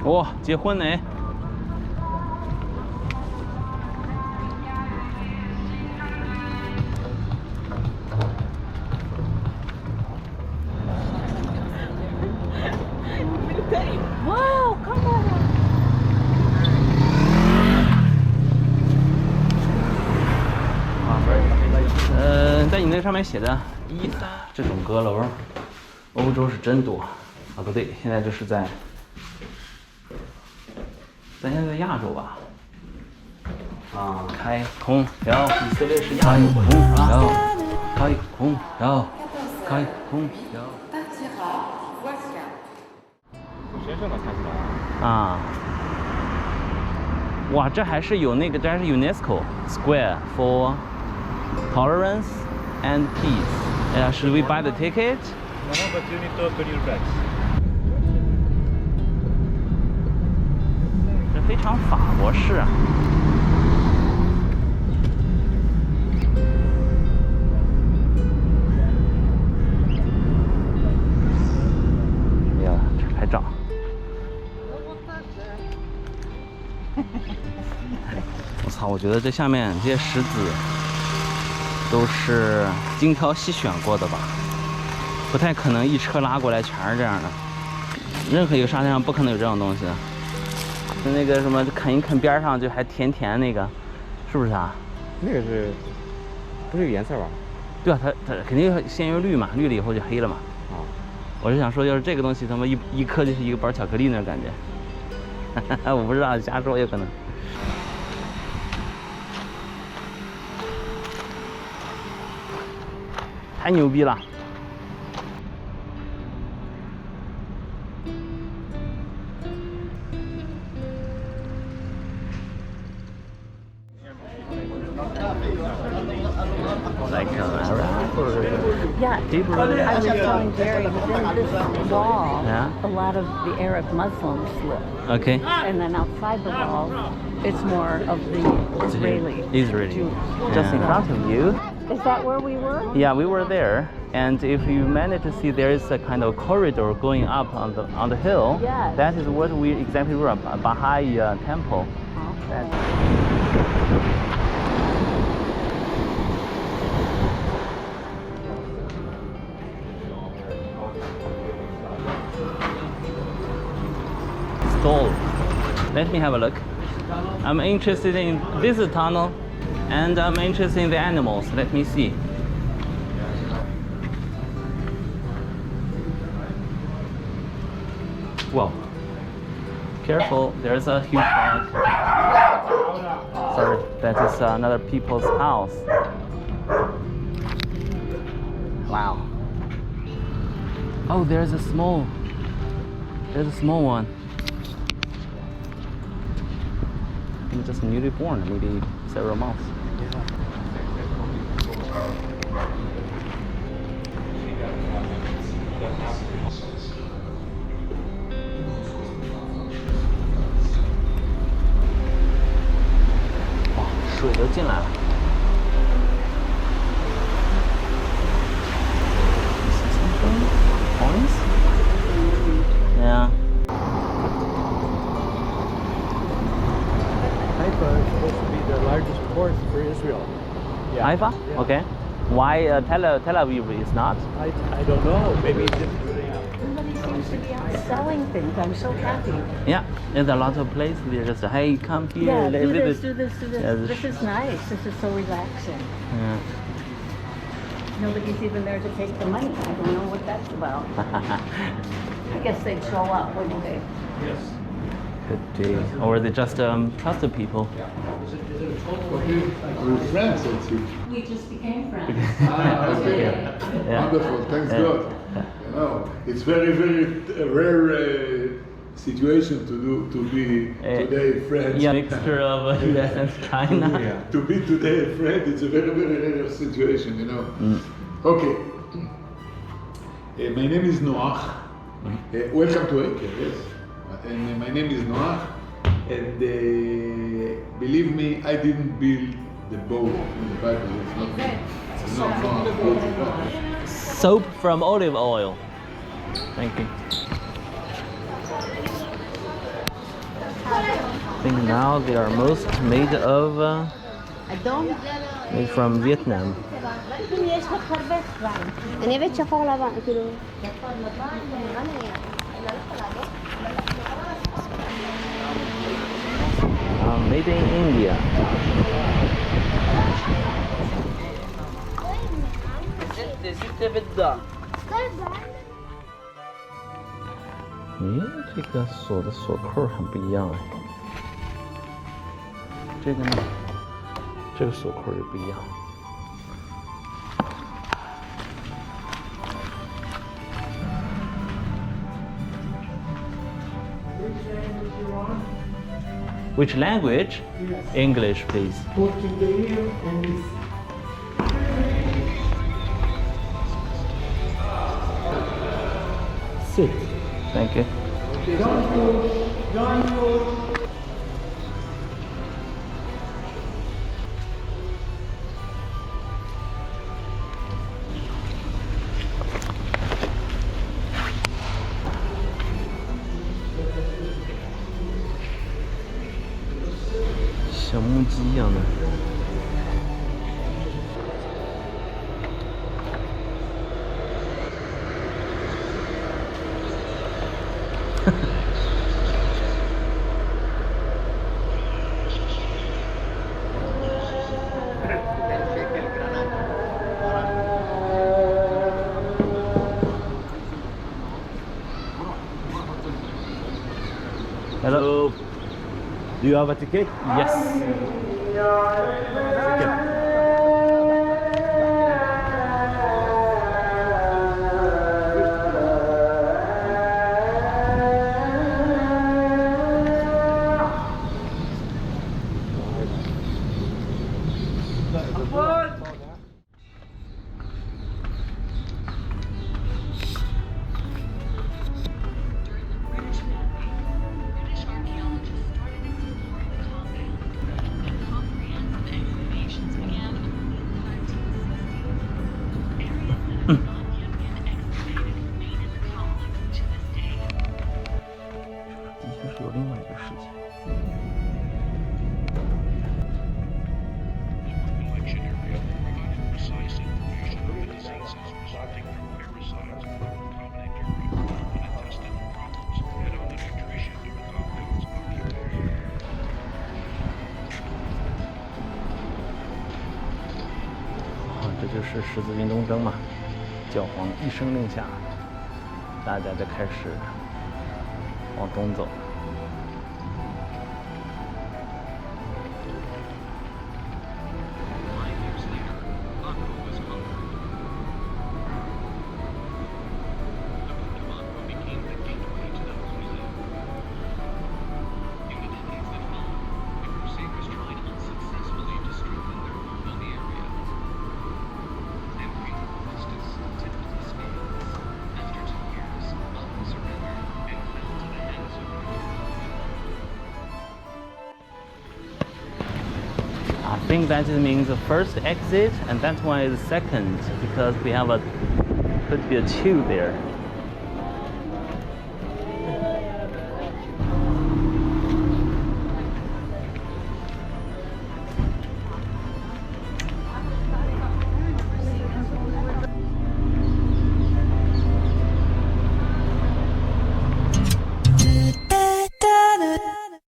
哇，结婚呢？Wow, come on. 在你那上面写的13这种阁楼，欧洲是真多。啊，不对，现在就是咱现在在亚洲吧？啊，开空调，以色列是亚洲空调，开空调，开空调。神圣的看起来。啊，哇，这还是有那个，这还是 UNESCO Square for Tolerance and Peace. Should we buy the ticket? No, but you need to open your bags. 这非常法国式啊。哎呀，这拍照。我操！我觉得这下面这些石子都是精挑细选过的吧，不太可能一车拉过来全是这样的。任何一个沙滩上不可能有这种东西。那个什么啃一啃边上就还甜甜那个，是不是啊？那个是，不是有颜色吧？对啊，它肯定先用绿嘛，绿了以后就黑了嘛。啊，我是想说，要是这个东西他妈一颗就是一个包巧克力那种感觉。我不知道，瞎说有可能。太牛逼了！Like Arab or Yeah, Hebrew? I was telling Jerry, within this wall, Yeah. a lot of the Arab Muslims live. Okay. And then outside the wall, it's more of the Israeli. Israeli. Jews. Just in front of you. Is that where we were? Yeah, we were there, and if you manage to see, there is a kind of corridor going up on the hill. Yes. That is what we exactly were, a Baha'i temple. Stall. Let me have a look. I'm interested in this tunnel, and I'm interested in the animals. Let me see. Whoa. Careful, there's a huge dog. Sorry, that is another people's house. Wow. Oh, there's a small one. Just newly born, maybe several months. Wow, 水都进来了。Points? Yeah. Haifa is supposed to be the largest port for Israel. Yeah. Haifa? Yeah. Okay. Why Tel Aviv is not? I don't know. Maybe it didn't. Somebody seems to be out selling things. I'm so happy. Yeah, there's a lot of places. They're just hey, come here. Yeah, let's do this, visit. do this, do this. Yeah, This is nice. This is so relaxing. Yeah. Nobody's even there to take the money. I don't know what that's about. I guess they'd show up, wouldn't they? Could be. Or they just trust the people. We're friends, I see. We just became friends. Okay. Yeah. Wonderful, thanks Yeah. God. You know, it's very, very rare situation to be today friends. Yeah, mixture of US and China. Yeah. To be today a friend, it's a very, very rare situation, you know. Okay. My name is Noach. Welcome to Acre, yes. And my name is Noach. And believe me, I didn't build the boat in the Bible. It's not Noah. Soap from olive oil. Thank you. I think now they are most made of made from Vietnam. Made in India.咦，这个锁的锁扣很不一样哎。这个呢，这个锁扣也不一样。Which language? Yes. English, please. Portuguese and sit. Thank you. John Wood. 小木屐一样的。Hello. Do you have a ticket? Yes.这就是十字军东征嘛，教皇一声令下，大家就开始往东走。I think that means the first exit, and that one is second because we have could be a tube there.